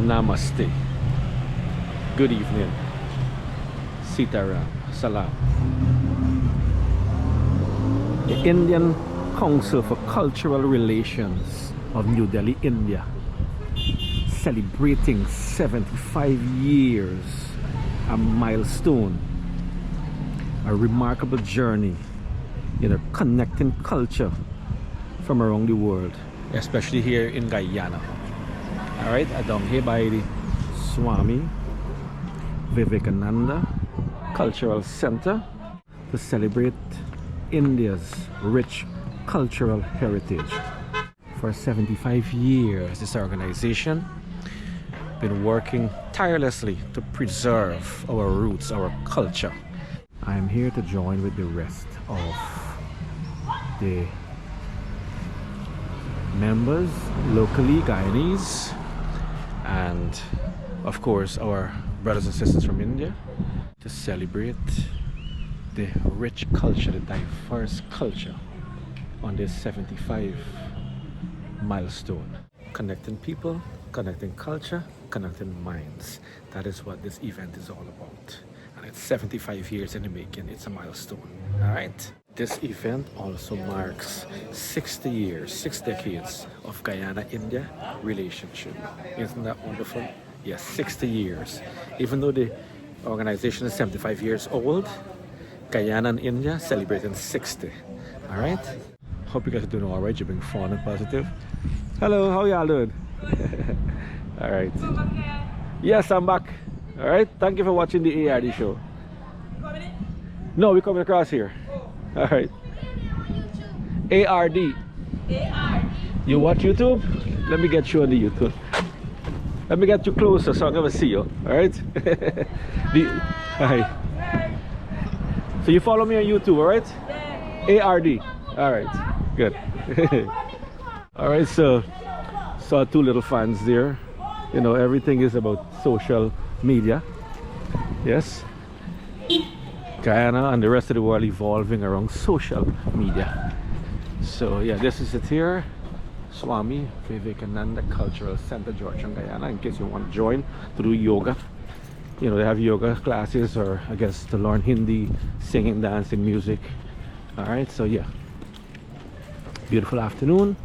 Namaste. Good evening. Sitaram. Salam. The Indian Council for Cultural Relations of New Delhi, India, celebrating 75 years, a milestone, a remarkable journey, connecting culture from around the world, especially here in Guyana. All right, I'm down here by the Swami Vivekananda Cultural Center to celebrate India's rich cultural heritage. For 75 years, this organization been working tirelessly to preserve our roots, our culture. I am here to join with the rest of the members locally, Guyanese, and of course our brothers and sisters from India, to celebrate the rich culture, the diverse culture on this 75 milestone. Connecting people, connecting culture, connecting minds. That is what this event is all about. And it's 75 years in the making. It's a milestone. All right. This event also marks 60 years, 6 decades of Guyana-India relationship. Isn't that wonderful? Yes, 60 years. Even though the organization is 75 years old, Guyana and India celebrating 60. All right. Hope you guys are doing all right. You're being fun and positive. Hello, how y'all doing? All right. Yes, I'm back. All right. Thank you for watching the ARD show. No, we're coming across here. All right. ARD. ARD. You watch YouTube? Let me get you on the YouTube. Let me get you closer so I never see you. All right. Hi. So you follow me on YouTube, all right? ARD. All right. Good. All right. So saw 2 little fans there. Everything is about social media. Yes. Guyana and the rest of the world evolving around social media. So yeah, this is it here. Swami Vivekananda Cultural Center, Georgetown, Guyana, in case you want to join to do yoga. They have yoga classes, or I guess to learn Hindi, singing, dancing, music. All right, so yeah, beautiful afternoon.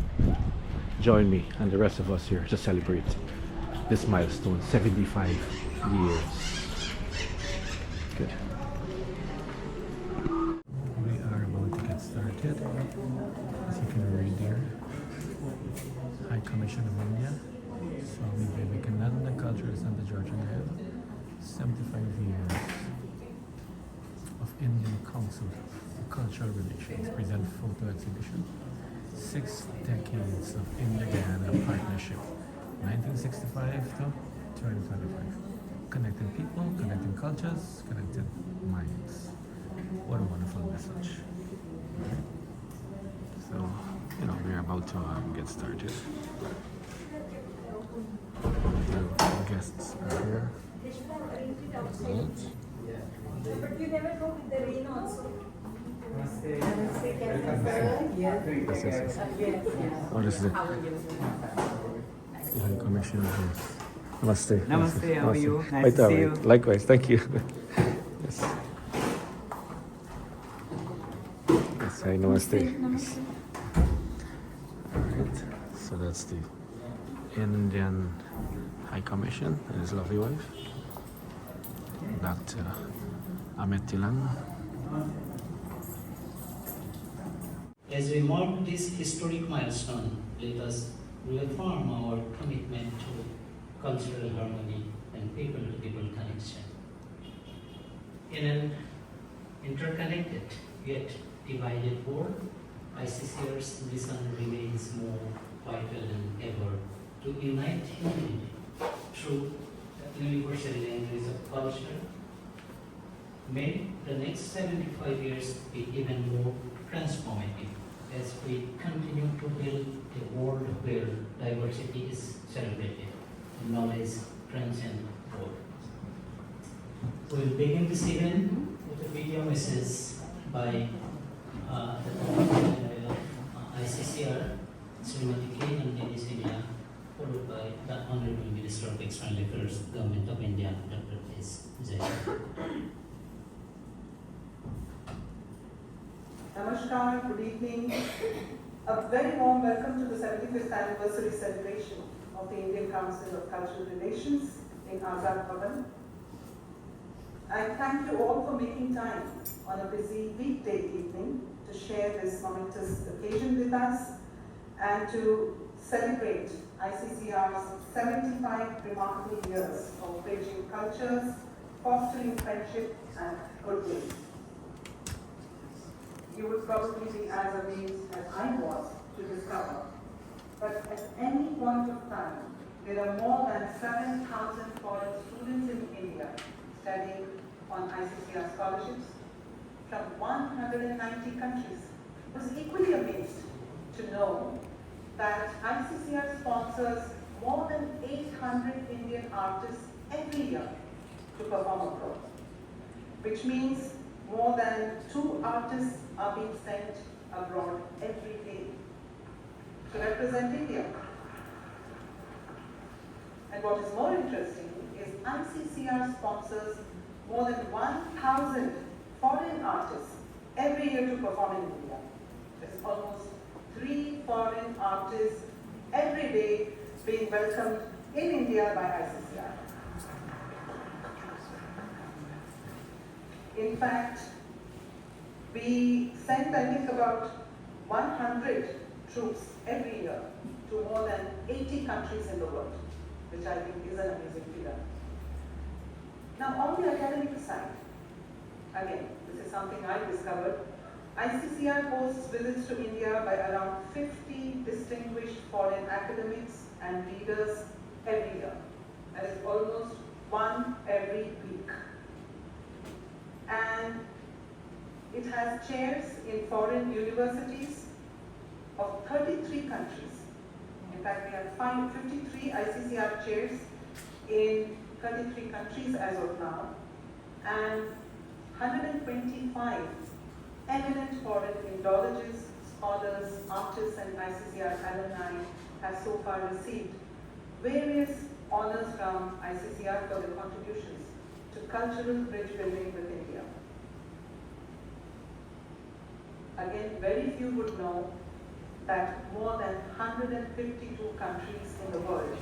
Join me and the rest of us here to celebrate this milestone, 75 years. Good. We are about to get started. As you can read there, High Commission of India, Swami Vivekananda Cultural Center, Georgetown, 75 years of Indian Council for Cultural Relations present photo exhibition. 6 decades of India-Guyana partnership, 1965 to 2025. Connecting people, connecting cultures, connecting minds. What a wonderful message. So, we're about to get started. The guests are here. But you never go with the rain also. Yes. Oh, this is it. High Commission of House. Namaste. Namaste, how are you? Nice to see you. Likewise, thank you. Yes. Yes, hi, namaste. Yes. All right. So that's the Indian High Commission and his lovely wife, Dr. Amit Tilang. As we mark this historic milestone, let us reaffirm our commitment to cultural harmony and people-to-people connection. In an interconnected yet divided world, ICCR's mission remains more vital than ever to unite humanity through the universal language of culture. May the next 75 years be even more transformative as we continue to build a world where diversity is celebrated and knowledge transcends borders. We will begin this event with a video message by the ICCR, Srimati K. Nandini Sinya, followed by the Honorable Minister of External Affairs, Government of India, Dr. S. Jayant. Namaskar, good evening. A very warm welcome to the 75th anniversary celebration of the Indian Council of Cultural Relations in Azad Bhavan. I thank you all for making time on a busy weekday evening to share this momentous occasion with us and to celebrate ICCR's 75 remarkable years of bridging cultures, fostering friendship and goodwill. You would probably be as amazed as I was to discover that at any point of time, there are more than 7,000 foreign students in India studying on ICCR scholarships from 190 countries. I was equally amazed to know that ICCR sponsors more than 800 Indian artists every year to perform abroad, which means more than 2 artists are being sent abroad every day to represent India. And what is more interesting is ICCR sponsors more than 1,000 foreign artists every year to perform in India. There's almost 3 foreign artists every day being welcomed in India by ICCR. In fact, we send, I think, about 100 troops every year to more than 80 countries in the world, which I think is an amazing figure. Now, on the academic side, again, this is something I discovered. ICCR hosts visits to India by around 50 distinguished foreign academics and leaders every year. That is almost one every week. And it has chairs in foreign universities of 33 countries. In fact, we have 53 ICCR chairs in 33 countries as of now, and 125 eminent foreign Indologists, scholars, artists, and ICCR alumni have so far received various honors from ICCR for their contributions to cultural bridge building with India. Again, very few would know that more than 152 countries in the world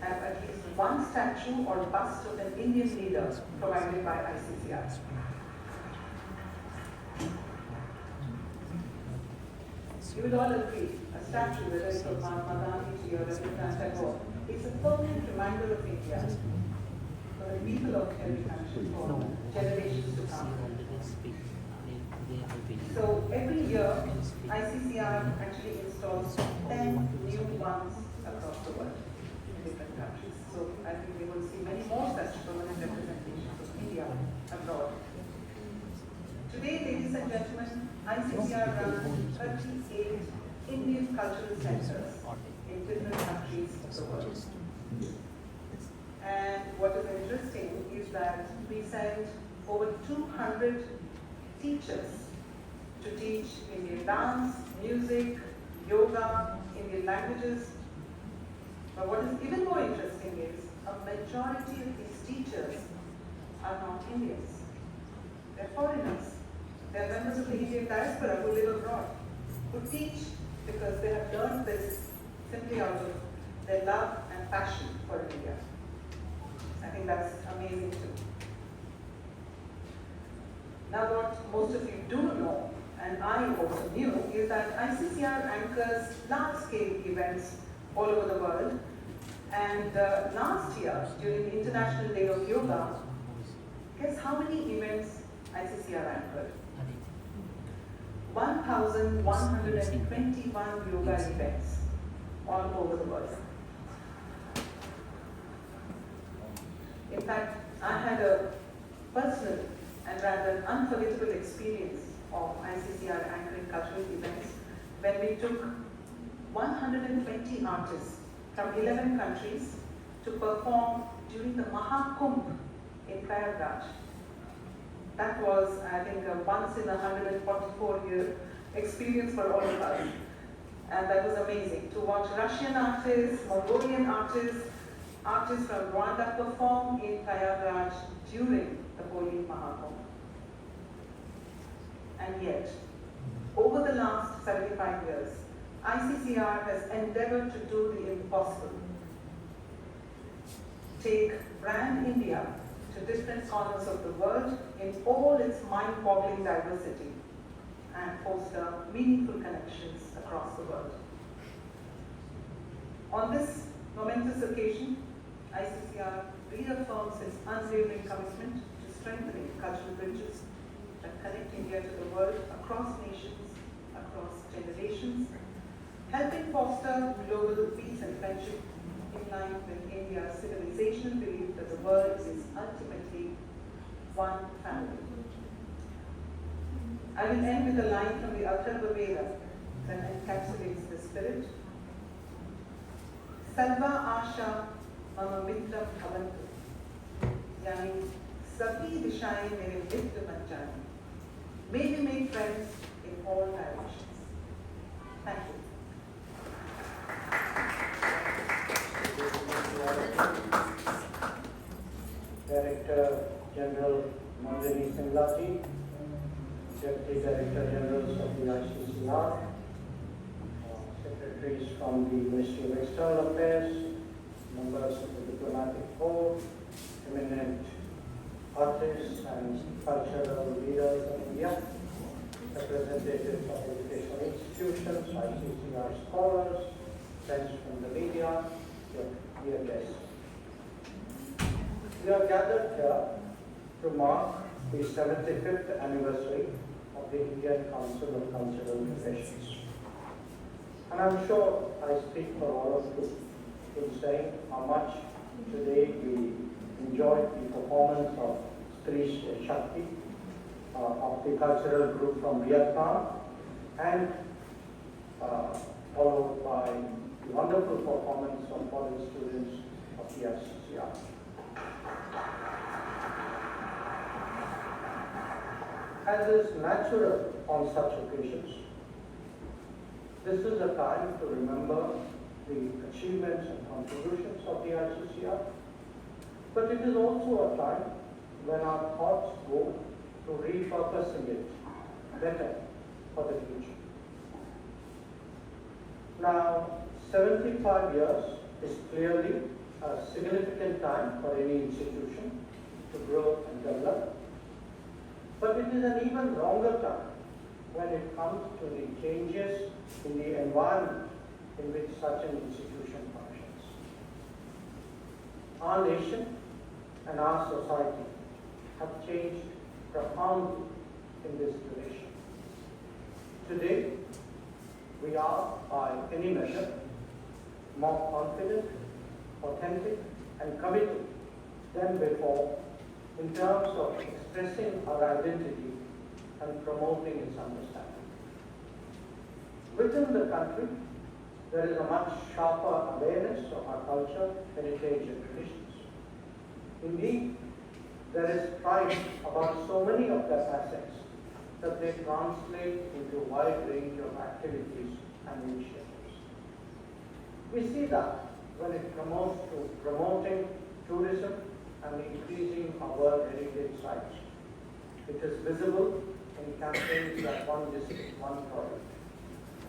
have at least one statue or bust of an Indian leader provided by ICCR. You will all agree, a statue, whether it's of Mahatma Gandhi or Rabindranath Tagore, is a permanent reminder of India for the people of every country for generations to come. So every year, ICCR actually installs 10 new ones across the world in different countries. So I think we will see many more such permanent representations of India abroad. Today, ladies and gentlemen, ICCR runs 38 Indian cultural centers in different countries of the world. And what is interesting is that we send over 200 teachers to teach Indian dance, music, yoga, Indian languages. But what is even more interesting is a majority of these teachers are not Indians. They're foreigners. They're members of the Indian diaspora who live abroad, who teach because they have learned this simply out of their love and passion for India. I think that's amazing too. Now what most of you do know, and I also knew, is that ICCR anchors large-scale events all over the world. And last year, during the International Day of Yoga, guess how many events ICCR anchored? 1,121 yoga events all over the world. In fact, I had a personal and rather unforgettable experience of ICCR anchoring cultural events when we took 120 artists from 11 countries to perform during the Mahakumbh in Prayagraj. That was, I think, a once in a 144-year experience for all of us. And that was amazing to watch Russian artists, Mongolian artists, artists from Rwanda perform in Prayagraj during the Holy Mahakumbh. And yet, over the last 75 years, ICCR has endeavored to do the impossible. Take brand India to different corners of the world in all its mind-boggling diversity and foster meaningful connections across the world. On this momentous occasion, ICCR reaffirms its unwavering commitment to strengthening cultural bridges that connect India to the world across nations, across generations, helping foster global peace and friendship in line with India's civilizational belief that the world is ultimately one family. I will end with a line from the Atharva Veda that encapsulates the spirit. Sarva Asha Mama Mitra Bhavantu. Yani, Sabhi Dishaye Mere Mitra Banjani. May we make friends in all directions. Thank you. Director General Manjari Singlati, Deputy Director Generals of the ICCR, secretaries from the Ministry of External Affairs, members of the Diplomatic Corps, eminent artists and cultural leaders in India, representatives of educational institutions, ICCR scholars, friends from the media, dear guests. We are gathered here to mark the 75th anniversary of the Indian Council of Cultural Relations. And I'm sure I speak for all of you in saying how much today we enjoyed the performance of Stri Shakti of the cultural group from Vietnam, and followed by the wonderful performance of college students of the ICCR. As is natural on such occasions, this is a time to remember the achievements and contributions of the ICCR, but it is also a time when our thoughts go to repurposing it better for the future. Now, 75 years is clearly a significant time for any institution to grow and develop, but it is an even longer time when it comes to the changes in the environment in which such an institution functions. Our nation and our society have changed profoundly in this duration. Today, we are, by any measure, more confident, authentic, and committed than before in terms of expressing our identity and promoting its understanding. Within the country, there is a much sharper awareness of our culture, heritage, and traditions. Indeed, there is pride about so many of their facets that they translate into a wide range of activities and initiatives. We see that when it comes to promoting tourism and increasing our World Heritage sites. It is visible in campaigns like One District, One Product,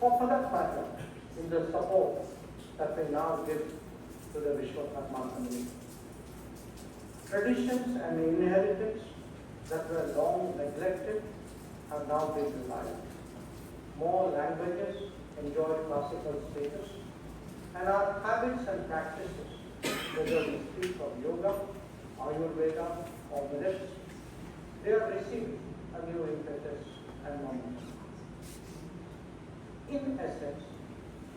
or for that matter, in the support that we now give to the Vishwakarma community. Traditions and inheritance that were long neglected have now been revived. More languages enjoy classical status, and our habits and practices, whether we speak of yoga, Ayurveda, or millets, they are receiving a new impetus and momentum. In essence,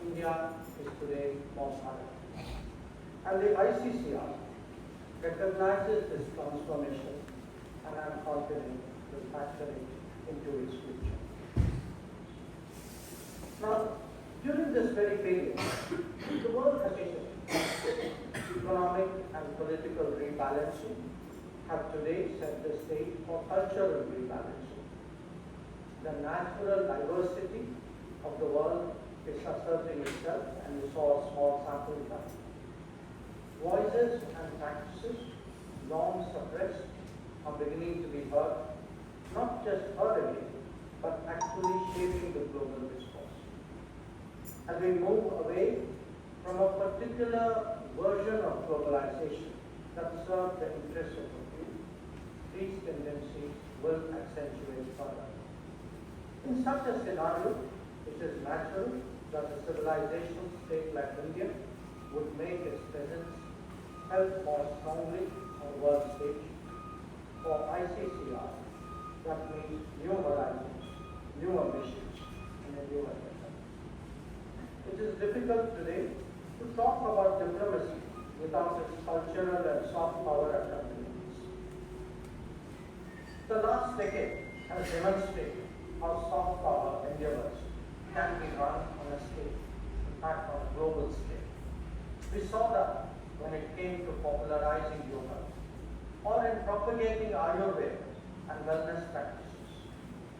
India is today more modern, and the ICCR recognizes this transformation, and I am confident will factor it into its future. Now, during this very period, the world has changed. Economic and political rebalancing have today set the stage for cultural rebalancing. The natural diversity of the world is asserting itself, and we saw a small sample time. Voices and practices, long suppressed, are beginning to be heard, not just heard again, but actually shaping the global discourse. As we move away from a particular version of globalization that served the interests of a few, these tendencies will accentuate further. In such a scenario, it is natural that a civilizational state like India would make its presence felt more strongly on the world stage. For ICCR, that means new horizons, new ambitions, and a new agenda. It is difficult today to talk about diplomacy without its cultural and soft power accompaniments. The last decade has demonstrated how soft power endeavors can be run on a scale, in fact on a global scale. We saw that when it came to popularizing yoga, or in propagating Ayurveda and wellness practices.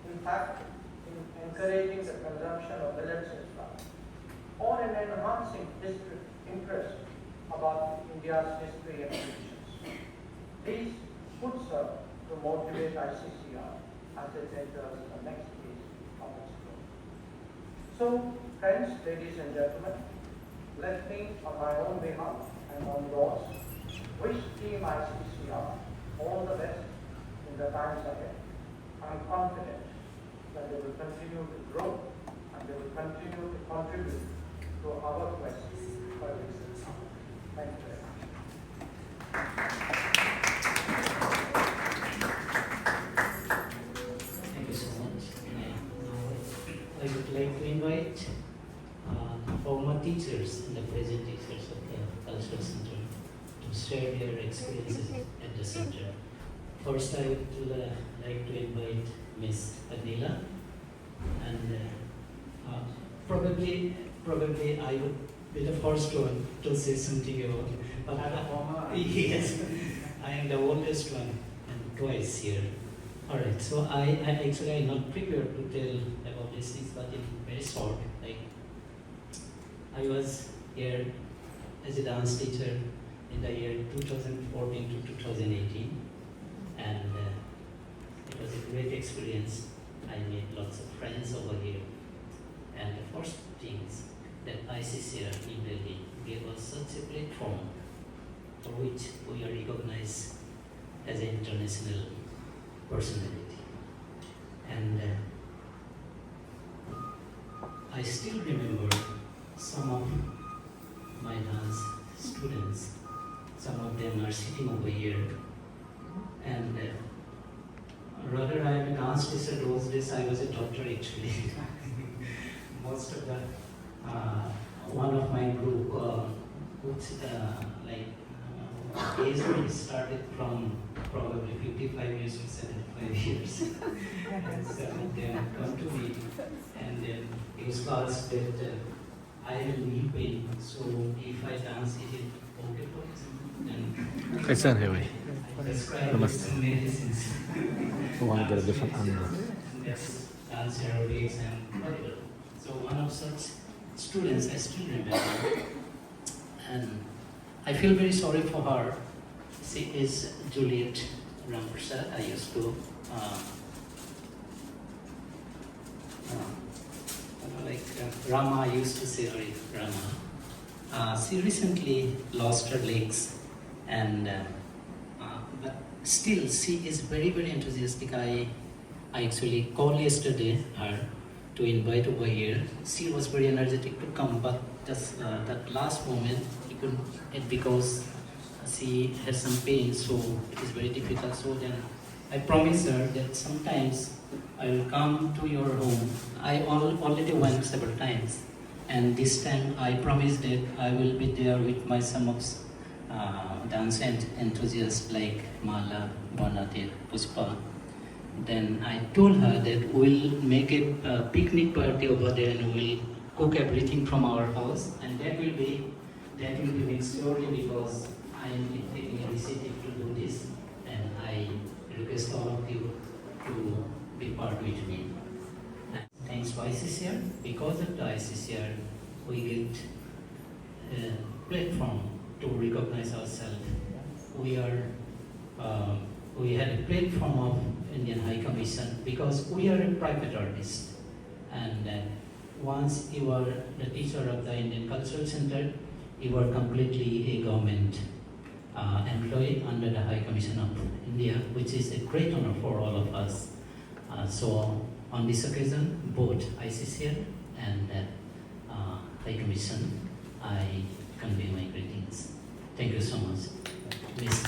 In fact, in encouraging the consumption of millets and flour, or in enhancing interest about India's history and traditions. These could serve to motivate ICCR as it enters the next phase of its growth. So, friends, ladies and gentlemen, let me, on my own behalf and on yours, wish Team ICCR all the best in the times ahead. I am confident that they will continue to grow and they will continue to contribute to our quest for excellence. Thank you very much. Thank you so much. Now I would like to invite former teachers and the present teachers of the Cultural Center to share their experiences at the center. First, I would like to invite Miss Anila, and probably I would be the first one to say something about. But yes, I am the oldest one and twice here. All right, so I actually I'm not prepared to tell about these things, but in very short, like I was here as a dance teacher in the year 2014 to 2018, and it was a great experience. I made lots of friends over here, and the first things that ICCR in Delhi gave us such a platform for which we are recognized as an international personality. And I still remember some of my dance students. Some of them are sitting over here. And rather I am a dance teacher those days, I was a doctor actually. Most of the, one of my group, which age range started from probably 55 years to 75 years. And some of them come to me and then it was asked that I have knee pain, so if I dance, is it okay for you? And कैसा है भाई? I prescribe Namaste. some medicines. I want to get a different angle. Yes, dance aerobics and whatever. So one of such students I still remember, and I feel very sorry for her. She is Juliet Ramprasad. I used to Rama. I used to say her Rama. She recently lost her legs, and but still she is very enthusiastic. I actually called yesterday her to invite over here. She was very energetic to come, but just that last moment he couldn't, because she has some pain, so it is very difficult. So then I promised her that sometimes I will come to your home. I already went several times, and this time I promised that I will be there with my some of dance enthusiasts like Mala, Bonadir, Puspa. Then I told her that we'll make a picnic party over there and we'll cook everything from our house, and that will be next story, because I am taking a initiative to do this, and I request all of you to be part with me. Thanks to ICCR. Because of the ICCR, ICCR, we get a platform to recognize ourselves. We had a platform of Indian High Commission because we are a private artist, and once you are the teacher of the Indian Cultural Center, you are completely a government employee under the High Commission of India, which is a great honor for all of us. So on this occasion, both ICCR and High Commission, I convey my greetings. Thank you so much. Miss.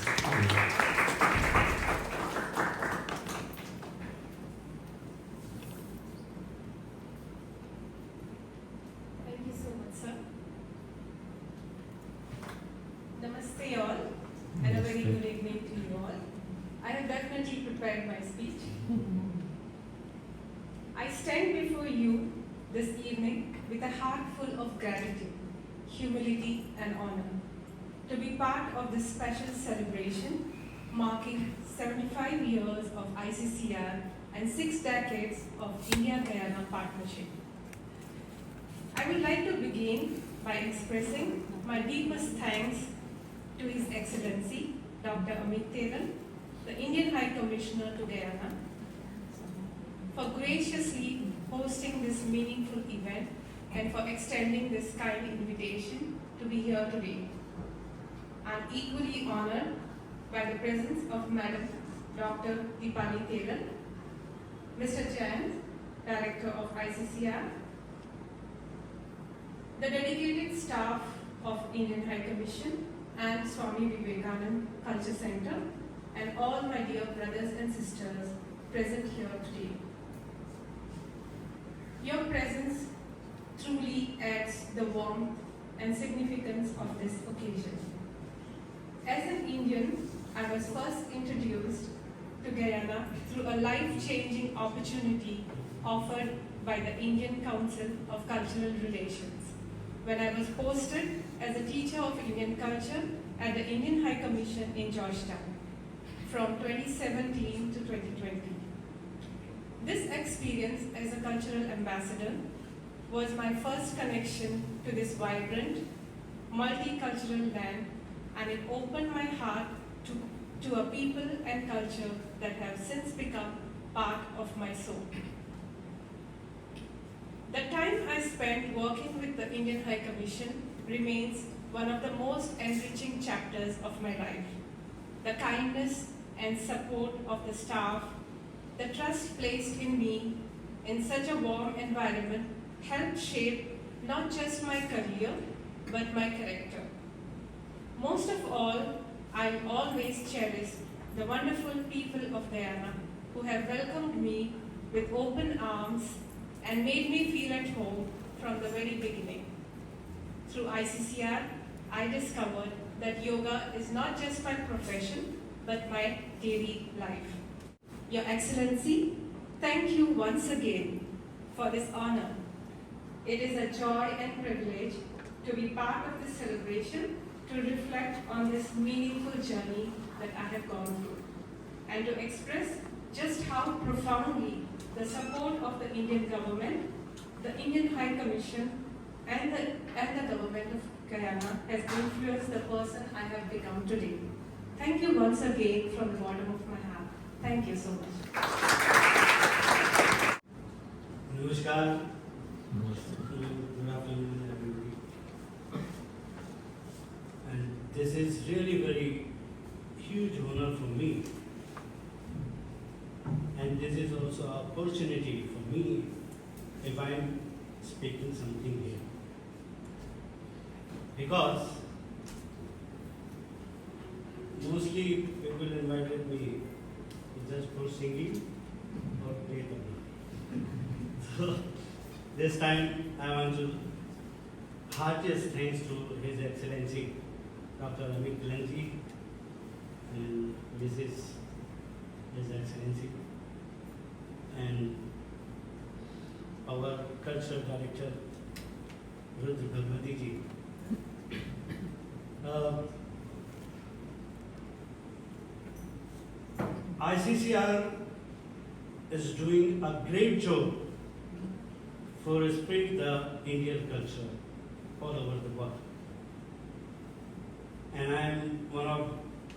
Thank you so much, sir. Namaste all, and a very good evening to you all. I have definitely prepared my speech. I stand before you this evening with a heart full of gratitude, humility, and honor to be part of this special celebration marking 75 years of ICCR and 6 decades of India-Guyana partnership. I would like to begin by expressing my deepest thanks to His Excellency Dr. Amit Teran, the Indian High Commissioner to Guyana, for graciously hosting this meaningful event and for extending this kind invitation to be here today. I am equally honored by the presence of Madam Dr. Deepali Teran, Mr. Jain, Director of ICCR, the dedicated staff of Indian High Commission and Swami Vivekanand Culture Center, and all my dear brothers and sisters present here today. Your presence truly adds the warmth and significance of this occasion. As an Indian, I was first introduced to Guyana through a life-changing opportunity offered by the Indian Council of Cultural Relations when I was posted as a teacher of Indian culture at the Indian High Commission in Georgetown from 2017 to 2020. This experience as a cultural ambassador was my first connection to this vibrant, multicultural land, and it opened my heart to a people and culture that have since become part of my soul. The time I spent working with the Indian High Commission remains one of the most enriching chapters of my life. The kindness and support of the staff, the trust placed in me in such a warm environment helped shape not just my career, but my character. Most of all, I'll always cherish the wonderful people of Guyana who have welcomed me with open arms and made me feel at home from the very beginning. Through ICCR, I discovered that yoga is not just my profession, but my daily life. Your Excellency, thank you once again for this honor. It is a joy and privilege to be part of this celebration, to reflect on this meaningful journey that I have gone through, and to express just how profoundly the support of the Indian government, the Indian High Commission, and the government of Guyana has influenced the person I have become today. Thank you once again from the bottom of my heart. Thank you so much. Namaskar. Good afternoon, everybody. And this is really very huge honor for me. And this is also an opportunity for me if I am speaking something here. Because mostly people invited me just for singing or play tabla. So this time I want to heartiest thanks to His Excellency Dr. Amit Teran and Mrs. His Excellency and our cultural director Rudra Bhagwati ji. ICCR is doing a great job for spread the Indian culture all over the world. And I am one of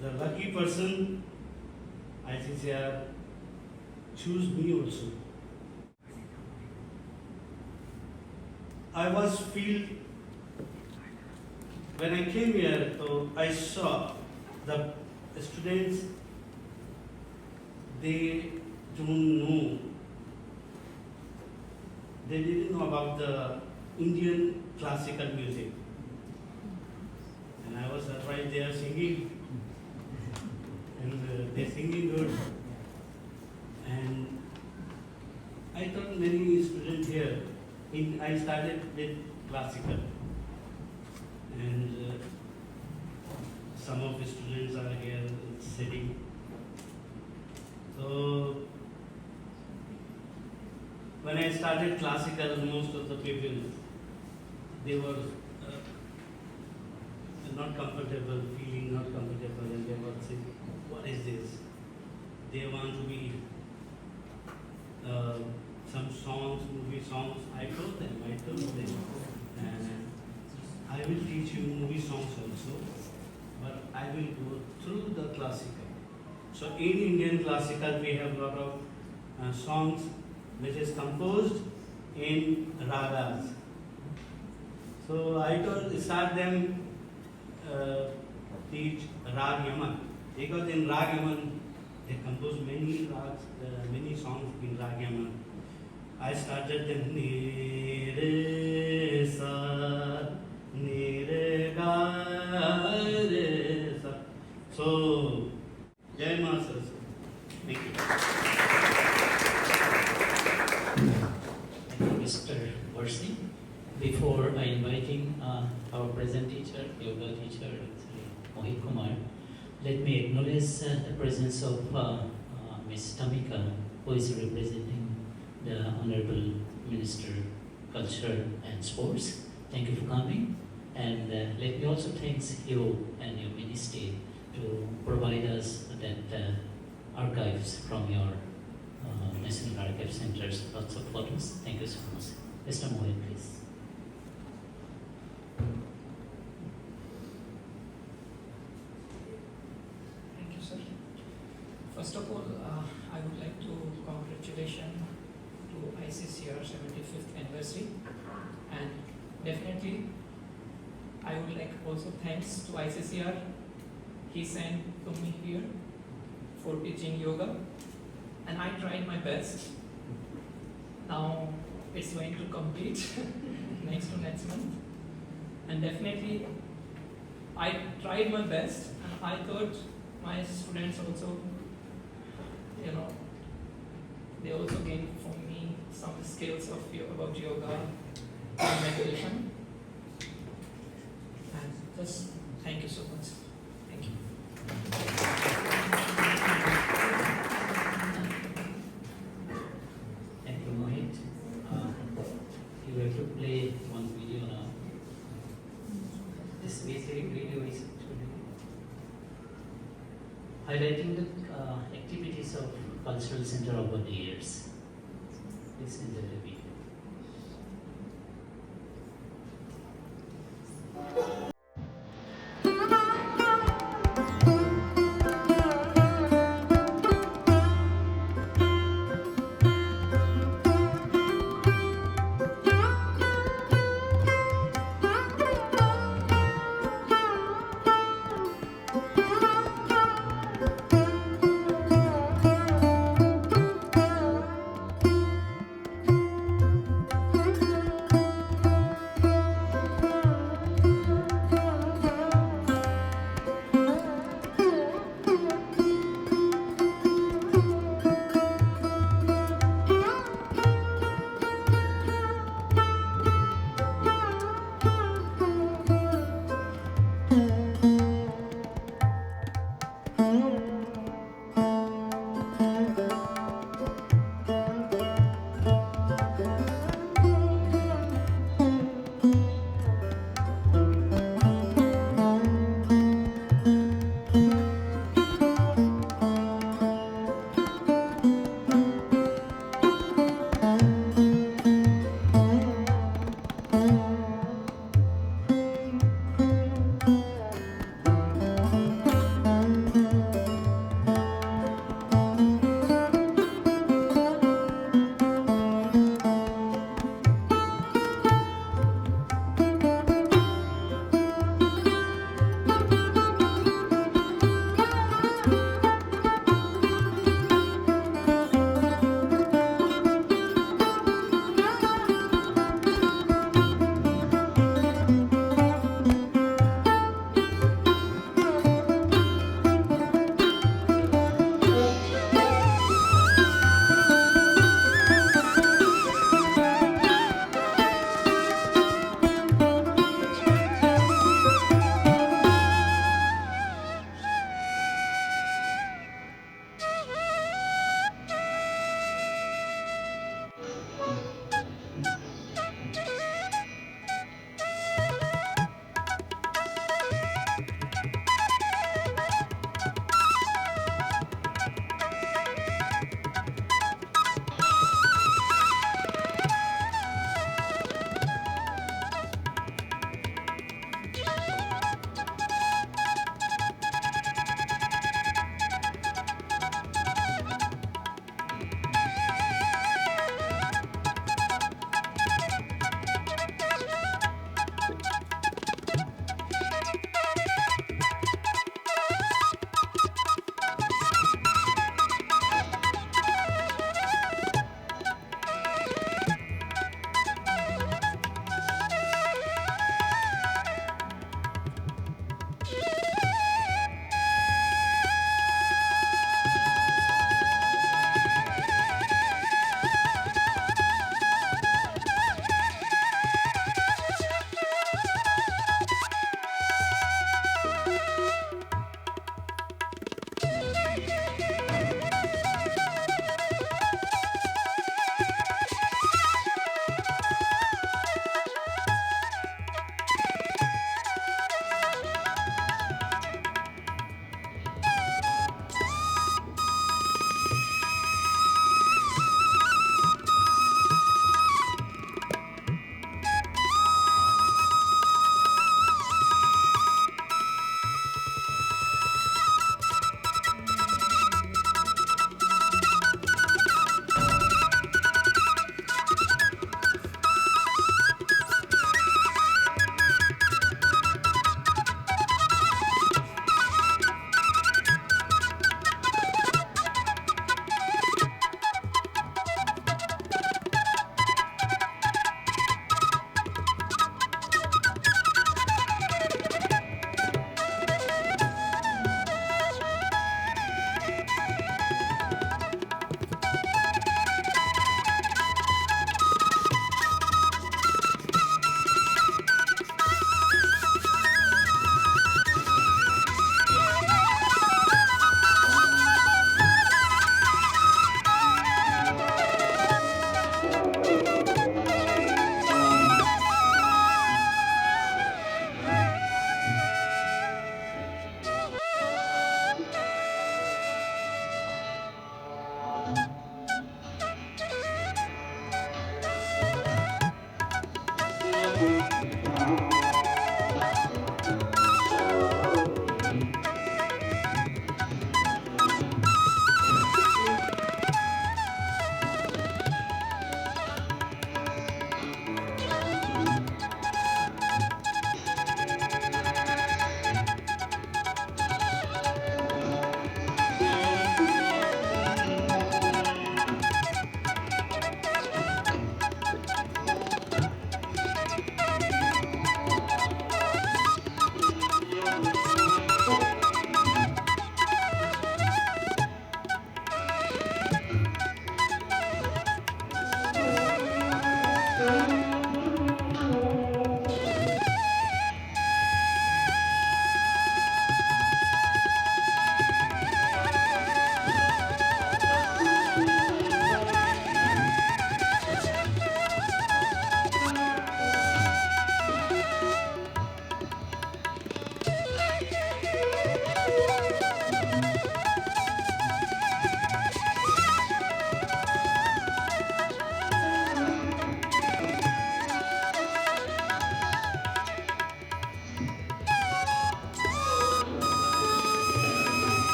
the lucky person. ICCR choose me also. I was feel when I came here, so I saw the students, they don't know, they didn't know about the Indian classical music. And I was right there singing, and they're singing good. And I thought many students here, I started with classical. And some of the students are here sitting. So when I started classical, most of the people, they were not comfortable, feeling not comfortable, and they were saying, what is this? They want to be some songs, movie songs. I told them, and I will teach you movie songs also, but I will go through the classical. So in Indian classical, we have a lot of songs which is composed in ragas. So I told, start them teach Rag Yaman, because in Rag Yaman they compose many rags, many songs in Rag Yaman. I started them ni re sa ni re ga re sa. So Jai Ma Saraswati. Thank you. Thank you, Mr. Varsi. Before I inviting our present teacher, yoga teacher, Mohit Kumar, let me acknowledge the presence of Ms. Tamika, who is representing the Honorable Minister, Culture and Sports. Thank you for coming. And let me also thank you and your ministry to provide us that archives from your National Archive Centers, lots of photos. Thank you so much. Mr. Mohit, please. Thank you, sir. First of all, I would like to congratulate to ICCR 75th anniversary, and definitely I would like also thanks to ICCR. He sent to me here for teaching yoga, and I tried my best. Now it's going to complete next month, and definitely I tried my best, and I thought my students also, they also gained from me some skills of about yoga and meditation. And just thank you so much. Thank you. Thank you, Mohit. You have to play one video now. This basic video is highlighting the activities of cultural center over the years. Listen to the video.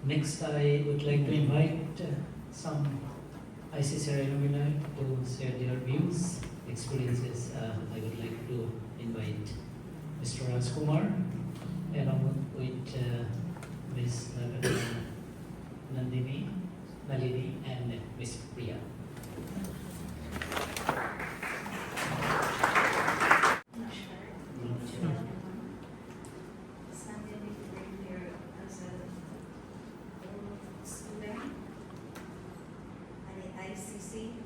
Next, I would like to invite some ICCR alumni to share their views, experiences. I would like to invite Mr. Rajkumar along with Ms. Nandini, Nalini, and Ms. Priya.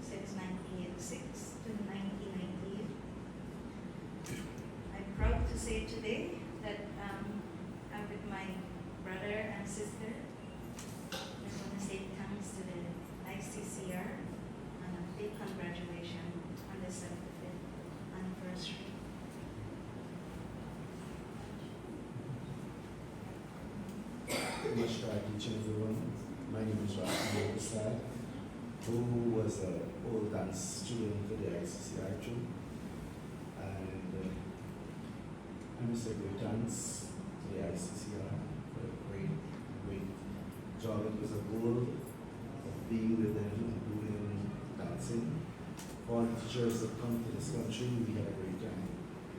Since 1986 to 1998. I'm proud to say today that I'm with my brother and sister. I want to say thanks to the ICCR and a big congratulations on the 75th anniversary. Namaskar, teacher everyone. My name is Rajkumar, who was an old dance student for the ICCR too. And I must say great thanks to the ICCR for a great, great job. It was a goal of being with them and doing dancing. For all the teachers that come to this country, we had a great time.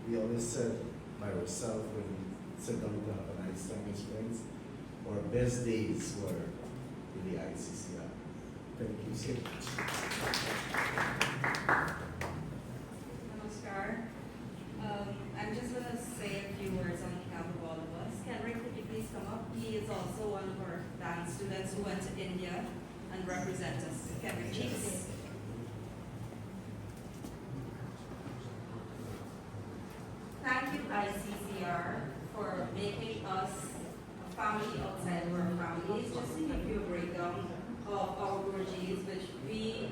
We always said by ourselves when we sit down to have a nice time as friends, our best days were in the ICCR. Thank you so much. Namaskar. I'm just going to say a few words on behalf of all of us. Kenrick, could you please come up? He is also one of our dance students who went to India and represent us. Kenrick, please. Thank you, ICCR, for making us a family outside of our families. Just to give you a breakdown of our Gurujis, which we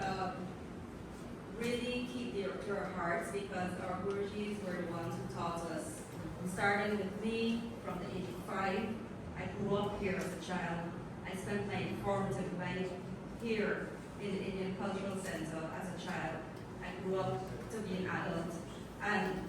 really keep dear to our hearts because our Gurujis were the ones who taught us. Starting with me from the age of 5, I grew up here as a child. I spent my formative life here in the Indian Cultural Center as a child. I grew up to be an adult. And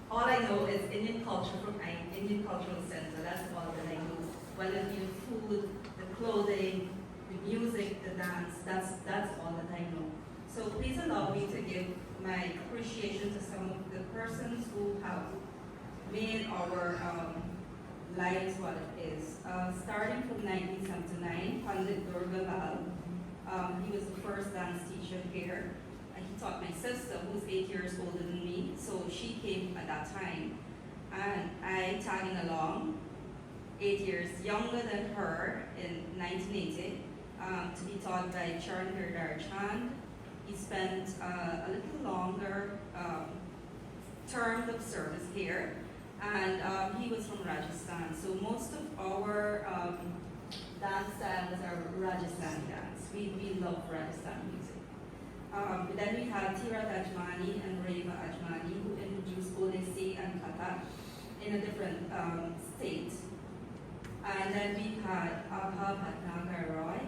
all I know is Indian culture from Indian Cultural Center. That's all that I know. Whether it be the food, the clothing, the music, the dance, that's all that I know. So please allow me to give my appreciation to some of the persons who have made our lives what it is. Starting from 1979, Pandit Durga Lal, he was the first dance teacher here. And he taught my sister, who's 8 years older than me, so she came at that time, and I tagging along, 8 years younger than her in 1980, to be taught by Charan Girdharchand. He spent a little longer terms of service here, and he was from Rajasthan. So most of our dance styles are Rajasthani dance. We love Rajasthan music. Then we had Tira Ajmani and Reva Ajmani, who introduced Odissi and Kathak in a different state. And then we had Abha Bhatnagar Roy.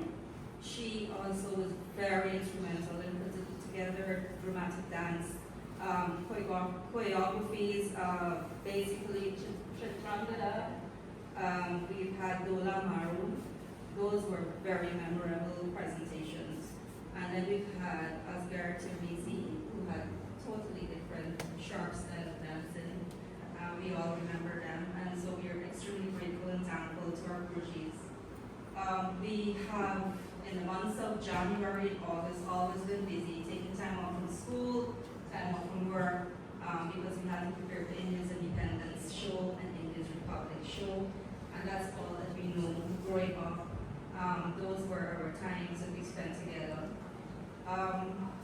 She also was very instrumental in putting together dramatic dance choreographies, basically Chitrangada. We've had Dola Maru. Those were very memorable presentations. And then we've had Asghar Tirmizi, who had totally different sharp style of dancing. We all remember them, and so we are extremely grateful and thankful to our Gurujis. We have, in the months of January and August, always been busy, taking time off from school, time off from work, because we had to prepare for India's independence show and India's Republic show, and that's all that we know growing up. Those were our times that we spent together.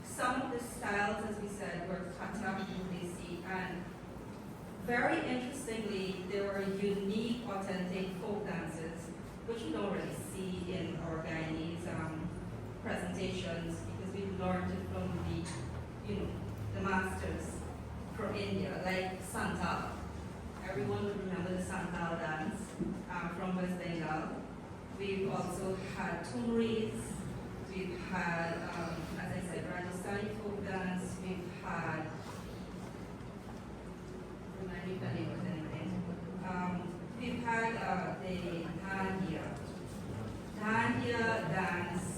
Some of the styles, as we said, were Kathak, Odissi, and very interestingly, there were unique, authentic folk dances, which we don't really see in our Guyanese presentations, because we learned it from the masters from India, like Santal. Everyone would remember the Santal dance from West Bengal. We've also had Tumris. We've had, as I said, Rajasthani folk dance. We've had, remind me if I was anything. We've had the Dandiya dance.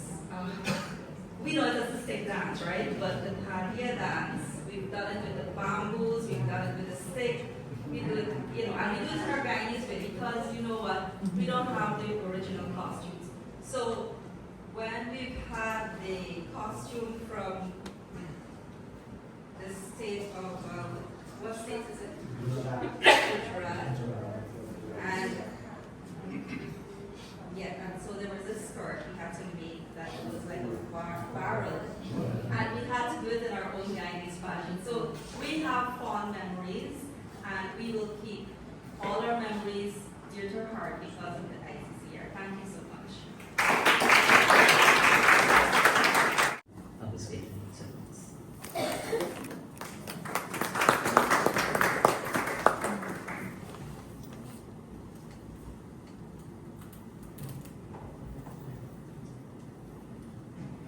We know it's a stick dance, right? But the Dandiya dance, we've done it with the bamboos, we've done it with the stick. We do it, and we do it in our Guyanese way, because you know what? We don't have the original costumes. So when we've had the costume from the state of, what state is it? Gujarat. And and so there was this skirt we had to make that was like a barrel, and we had to do it in our own Guyanese fashion. So we have fond memories, and we will keep all our memories dear to our heart because of the ICCR. Thank you so much. I was taking seconds.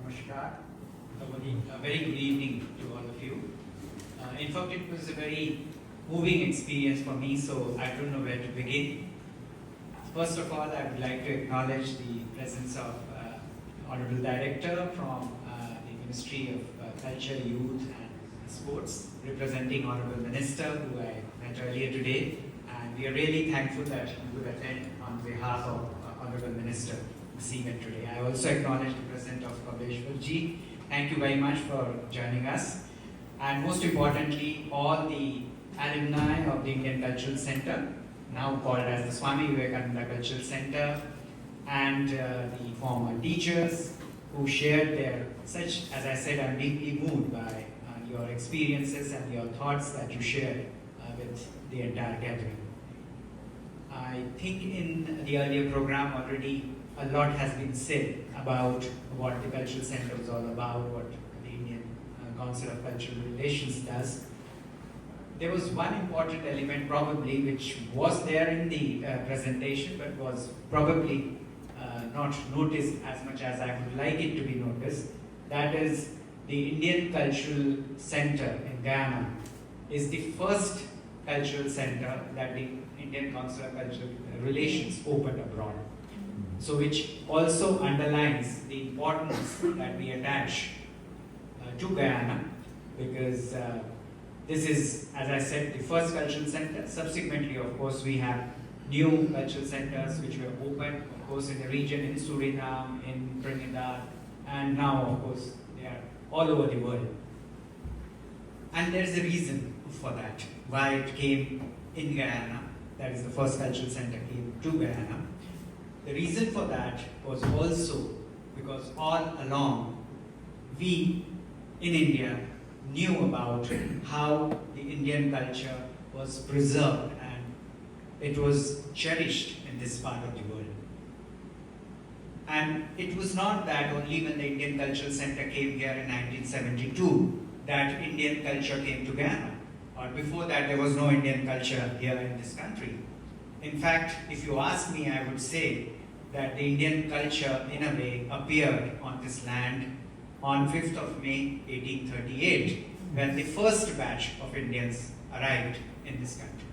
Namaskar. A very good evening to all of you. In fact, it was a very moving experience for me, so I don't know where to begin. First of all, I would like to acknowledge the presence of Honorable Director from the Ministry of Culture, Youth and Sports, representing Honorable Minister, who I met earlier today, and we are really thankful that you could attend on behalf of Honorable Minister this event today. I also acknowledge the presence of Kaveshwar Ji. Thank you very much for joining us, and most importantly, all the alumni of the Indian Cultural Center, now called as the Swami Vivekananda Cultural Center, and the former teachers who shared their such, as I said, I'm deeply moved by your experiences and your thoughts that you shared with the entire gathering. I think in the earlier program already a lot has been said about what the Cultural Center is all about, what the Indian Council of Cultural Relations does. There was one important element probably which was there in the presentation, but was probably not noticed as much as I would like it to be noticed. That is, the Indian Cultural Center in Guyana is the first cultural center that the Indian Council of Cultural Relations opened abroad. So which also underlines the importance that we attach to Guyana, because this is, as I said, the first cultural center. Subsequently, of course, we have new cultural centers which were opened, of course, in the region, in Suriname, in Trinidad, and now, of course, they are all over the world. And there's a reason for that, why it came in Guyana. That is, the first cultural center came to Guyana. The reason for that was also because all along we in India knew about how the Indian culture was preserved and it was cherished in this part of the world. And it was not that only when the Indian Cultural Center came here in 1972 that Indian culture came to Guyana. Or before that, there was no Indian culture here in this country. In fact, if you ask me, I would say that the Indian culture, in a way, appeared on this land on 5th of May, 1838, when the first batch of Indians arrived in this country.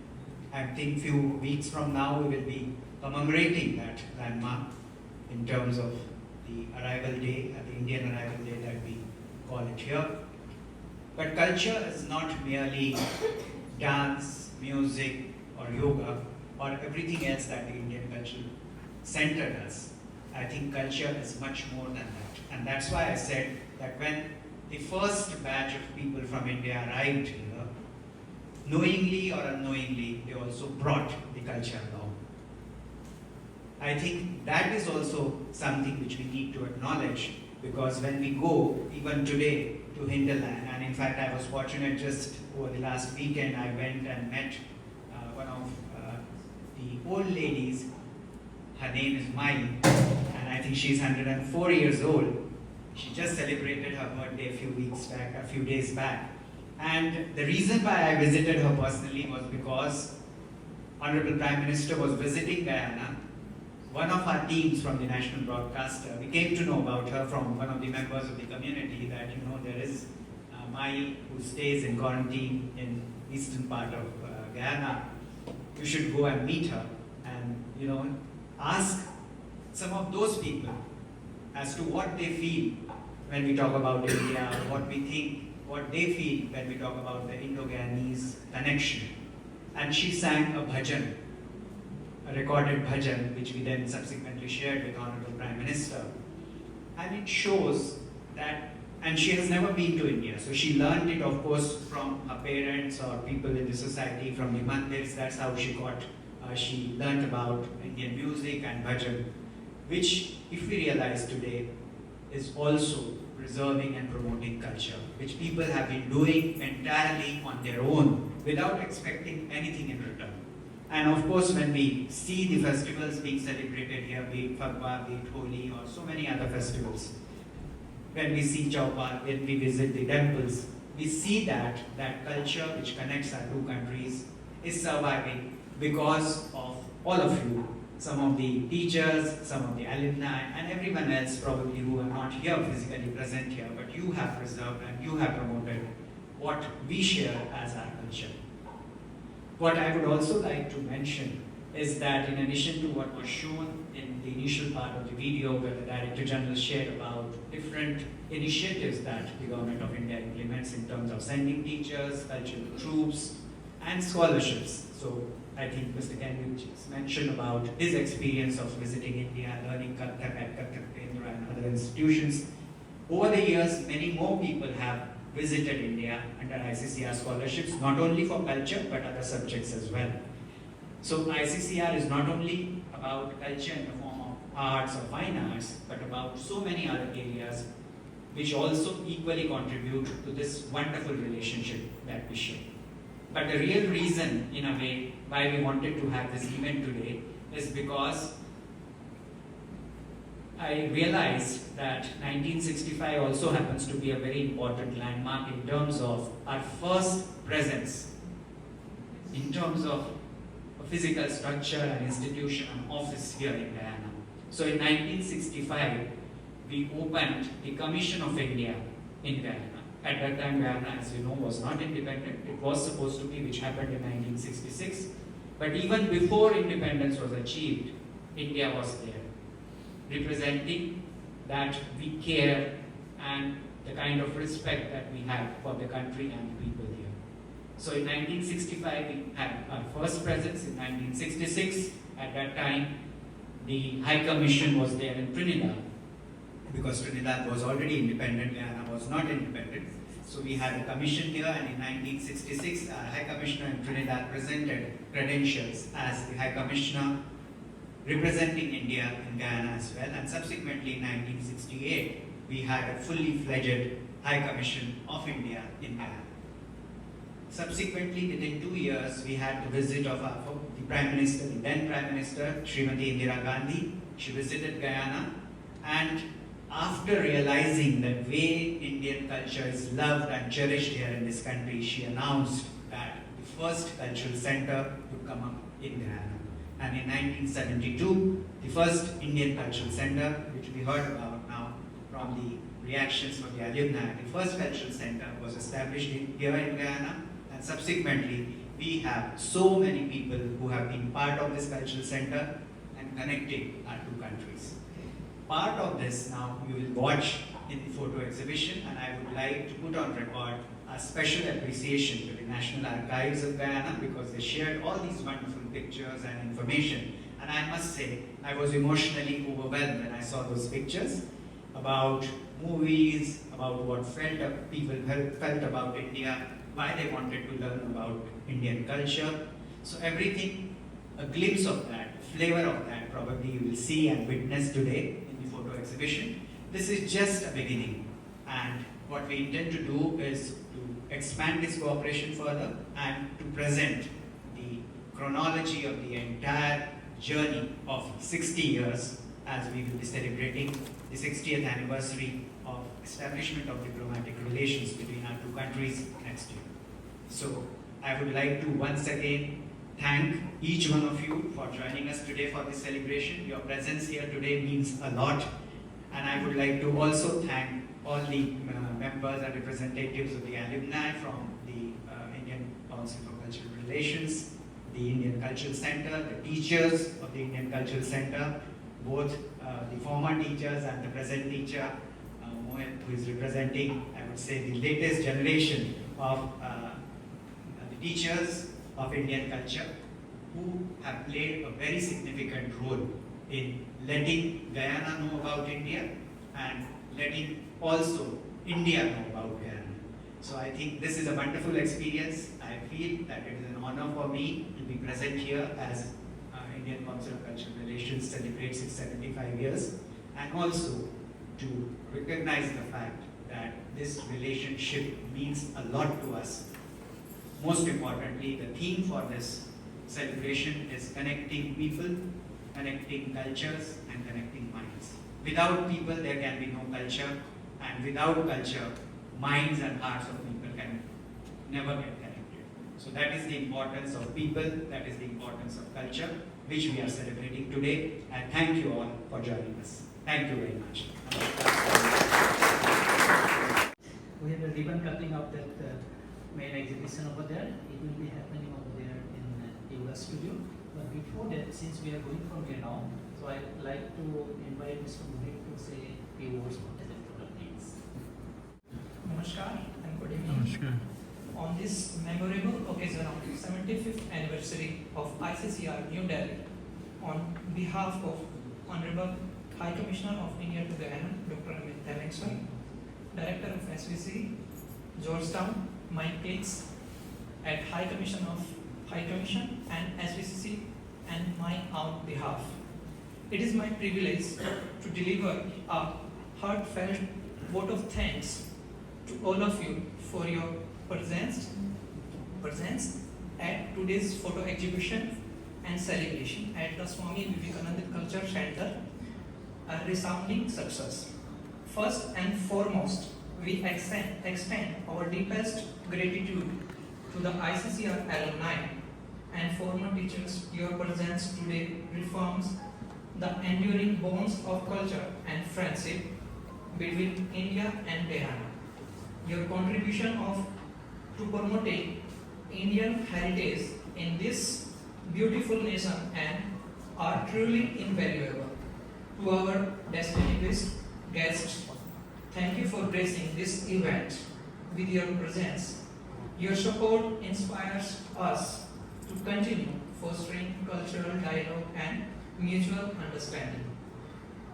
I think few weeks from now, we will be commemorating that landmark in terms of the arrival day, the Indian arrival day that we call it here. But culture is not merely dance, music, or yoga, or everything else that the Indian Cultural Center does. I think culture is much more than that. And that's why I said that when the first batch of people from India arrived here, knowingly or unknowingly, they also brought the culture along. I think that is also something which we need to acknowledge, because when we go, even today, to hinterland, and in fact I was fortunate just over the last weekend, I went and met one of the old ladies. Her name is Mai, and I think she's 104 years old. She just celebrated her birthday a few days back. And the reason why I visited her personally was because Honorable Prime Minister was visiting Guyana. One of our teams from the national broadcaster, we came to know about her from one of the members of the community that, there is Mai who stays in quarantine in eastern part of Guyana. You should go and meet her and, ask some of those people as to what they feel when we talk about India, what we think, what they feel when we talk about the Indo-Guyanese connection. And she sang a bhajan, a recorded bhajan, which we then subsequently shared with Honorable Prime Minister. And it shows that, and she has never been to India, so she learned it, of course, from her parents or people in the society, from the mandirs. That's how she learned about Indian music and bhajan, which, if we realize today, is also preserving and promoting culture, which people have been doing entirely on their own without expecting anything in return. And of course, when we see the festivals being celebrated here, be it Phagwa, be it Holi, or so many other festivals, when we see Chowpal, when we visit the temples, we see that culture which connects our two countries is surviving because of all of you, some of the teachers, some of the alumni, and everyone else probably who are not here physically present here, but you have preserved and you have promoted what we share as our culture. What I would also like to mention is that in addition to what was shown in the initial part of the video where the Director General shared about different initiatives that the Government of India implements in terms of sending teachers, cultural troops, and scholarships. So I think Mr. Kenwich mentioned about his experience of visiting India, learning Kathak at Kathak Kendra and other institutions. Over the years, many more people have visited India under ICCR scholarships, not only for culture, but other subjects as well. So ICCR is not only about culture in the form of arts or fine arts, but about so many other areas which also equally contribute to this wonderful relationship that we share. But the real reason, in a way, why we wanted to have this event today is because I realized that 1965 also happens to be a very important landmark in terms of our first presence, in terms of a physical structure, an institution, an office here in Guyana. So in 1965, we opened the Commission of India in Guyana. At that time, Guyana, as you know, was not independent. It was supposed to be, which happened in 1966. But even before independence was achieved, India was there, representing that we care and the kind of respect that we have for the country and the people here. So in 1965, we had our first presence. In 1966, at that time, the High Commission was there in Trinidad, because Trinidad was already independent, Guyana was not independent. So we had a commission here, and in 1966, our High Commissioner in Trinidad presented credentials as the High Commissioner representing India in Guyana as well. And subsequently in 1968, we had a fully fledged High Commission of India in Guyana. Subsequently, within 2 years, we had the visit of the Prime Minister, the then Prime Minister, Srimati Indira Gandhi. She visited Guyana, and after realizing the way Indian culture is loved and cherished here in this country, she announced that the first cultural center would come up in Guyana. And in 1972, the first Indian cultural center, which we heard about now from the reactions from the alumni, the first cultural center was established here in Guyana. And subsequently, we have so many people who have been part of this cultural center and connecting our two countries. Part of this now you will watch in the photo exhibition, and I would like to put on record a special appreciation to the National Archives of Guyana, because they shared all these wonderful pictures and information. And I must say, I was emotionally overwhelmed when I saw those pictures about movies, about what people felt about India, why they wanted to learn about Indian culture. So everything, a glimpse of that, flavor of that, probably you will see and witness today in the photo exhibition. This is just a beginning, and what we intend to do is to expand this cooperation further and to present the chronology of the entire journey of 60 years, as we will be celebrating the 60th anniversary of establishment of diplomatic relations between our two countries next year. So I would like to once again thank each one of you for joining us today for this celebration. Your presence here today means a lot, and I would like to also thank all the members and representatives of the alumni from the Indian Council for Cultural Relations, the Indian Cultural Center, the teachers of the Indian Cultural Center, both the former teachers and the present teacher, Mohit, who is representing, I would say, the latest generation of the teachers of Indian culture, who have played a very significant role in letting Guyana know about India and letting also India know about Guyana. So I think this is a wonderful experience. I feel that it is an honor for me to be present here as Indian Council of Cultural Relations celebrates its 75 years, and also to recognize the fact that this relationship means a lot to us. Most importantly, the theme for this celebration is connecting people, connecting cultures, and connecting minds. Without people, there can be no culture, and without culture, minds and hearts of people can never get connected. So that is the importance of people, that is the importance of culture, which we are celebrating today. And thank you all for joining us. Thank you very much. We have a ribbon cutting of that main exhibition over there. It will be happening over there in Yoga Studio. But before that, since we are going from here now, so I'd like to invite Mr. Mohit to say a few words on his needs. Namaskar and good evening. Namaskar. On this memorable occasion of 75th anniversary of ICCR New Delhi, on behalf of Honorable High Commissioner of India to Guyana, Dr. Amit Thanekswar, Director of SVC, Georgetown, my colleagues at High Commission and SVCC, and my own behalf. It is my privilege to deliver a heartfelt vote of thanks to all of you for your presence at today's photo exhibition and celebration at the Swami Vivekananda Culture Center, a resounding success. First and foremost, we extend our deepest gratitude to the ICCR alumni and former teachers. Your presence today reforms the enduring bonds of culture and friendship between India and Guyana. Your contribution to promoting Indian heritage in this beautiful nation and are truly invaluable. To our distinguished guests, thank you for gracing this event with your presence. Your support inspires us to continue fostering cultural dialogue and mutual understanding.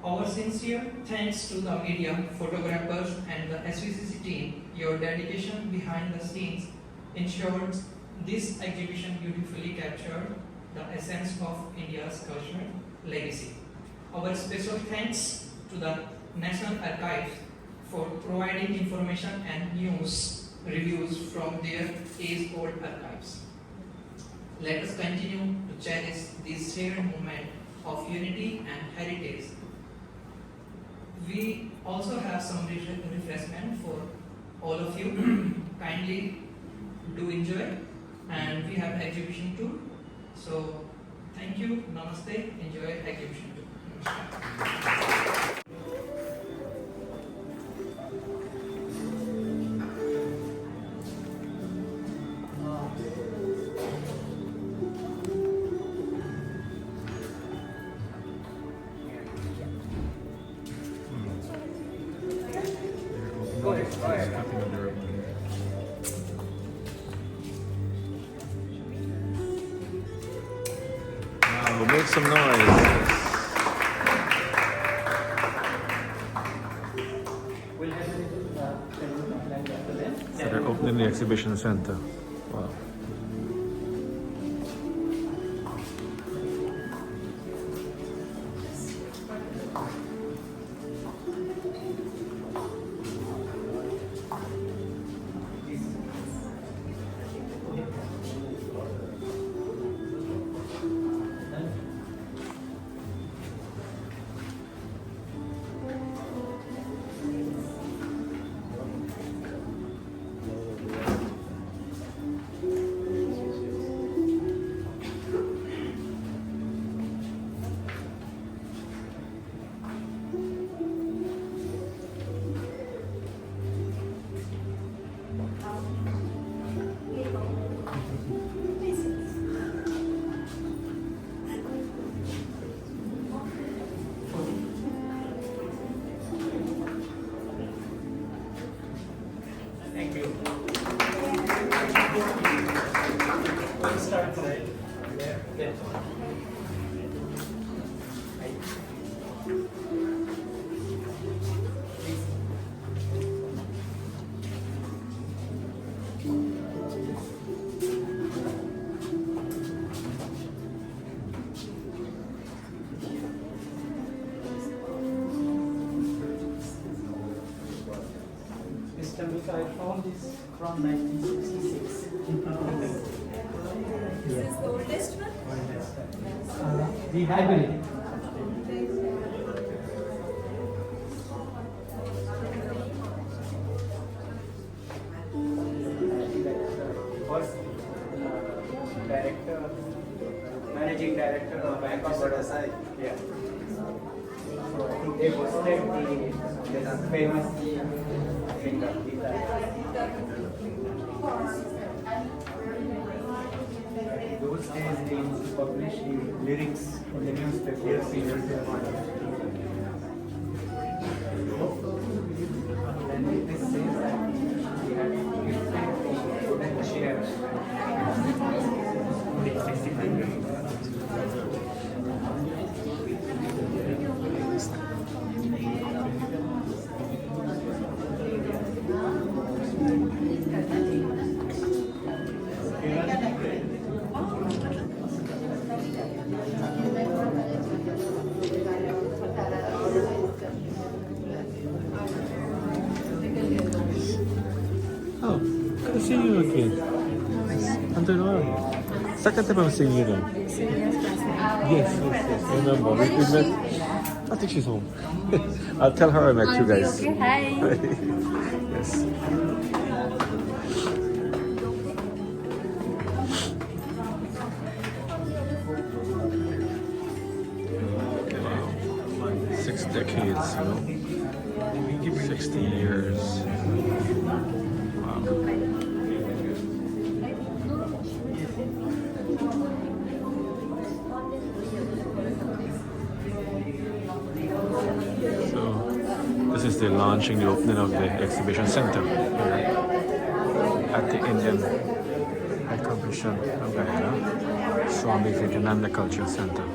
Our sincere thanks to the media, photographers, and the SVCC team your dedication behind the scenes ensures this exhibition beautifully captured the essence of India's cultural legacy. Our special thanks to the National Archives for providing information and news reviews from their age-old archives. Let us continue to cherish this shared moment of unity and heritage. We also have some refreshment for all of you. Kindly do enjoy, and we have exhibition too. So thank you, namaste, enjoy exhibition too. Namaskar. Wow, make some noise. So they're opening the exhibition center. Wow. I found this from 1966. This is the oldest one? The library. First director, managing director of Bank of Baroda. Yeah. So I think they hosted the famous singer. Those days they used to publish the lyrics in the newspaper. And this says that we had gifted the share. Oh, good to see you again. I'm doing well. Second time I'm seeing you then. Yes. I remember. We met. I think she's home. I'll tell her I met you guys. Okay, hi. Yes. Wow. 6 decades, you know. 60 years. Wow. So, this is the launching, the opening of the exhibition center here at the Indian High Commission of Guyana, Swami Vivekananda Cultural Center.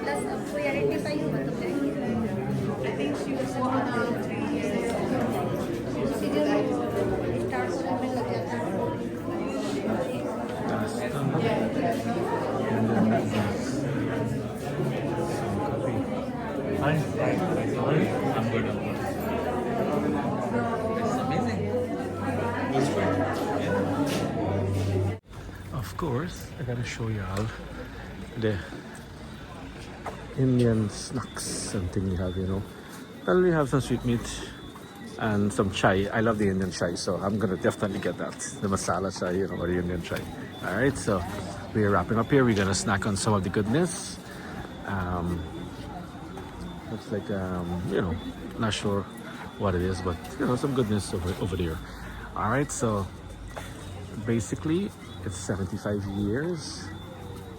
Plus I'm good. It's amazing. Of course, I gotta show y'all the Indian snacks and thing we have, you know. Well, we have some sweet meat and some chai. I love the Indian chai, so I'm gonna definitely get that. The masala chai, you know, or the Indian chai. Alright, so we're wrapping up here. We're gonna snack on some of the goodness. Looks like, you know, not sure what it is, but, you know, some goodness over there. Alright, so basically, it's 75 years.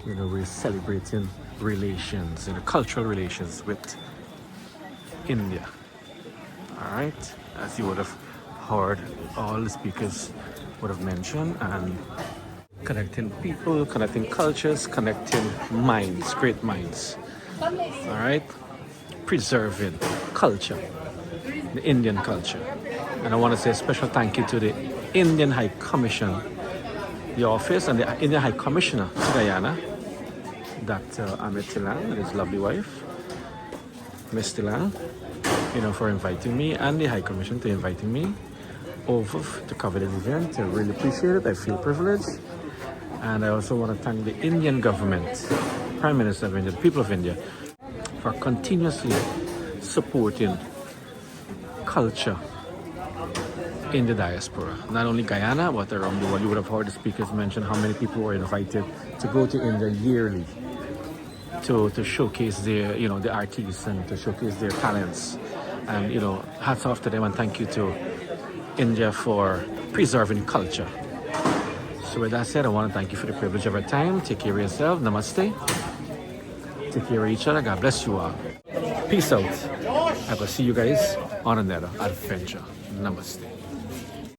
You know, we're celebrating relations, you know, cultural relations with India. Alright, as you would have heard, all the speakers would have mentioned, and connecting people, connecting cultures, connecting minds, great minds. Alright, preserving culture, the Indian culture. And I want to say a special thank you to the Indian High Commission, the office, and the Indian High Commissioner to Guyana, Dr. Amit Tilang and his lovely wife, Miss Tilang, you know, for inviting me, and the High Commission to inviting me over to cover this event. I really appreciate it. I feel privileged. And I also want to thank the Indian government, Prime Minister of India, the people of India, for continuously supporting culture in the diaspora. Not only Guyana, but around the world. You would have heard the speakers mention how many people were invited to go to India yearly to showcase their, you know, the artists and to showcase their talents. And, you know, hats off to them, and thank you to India for preserving culture. So with that said, I want to thank you for the privilege of our time. Take care of yourself. Namaste. Take care of each other. God bless you all. Peace out. I will see you guys on another adventure. Namaste.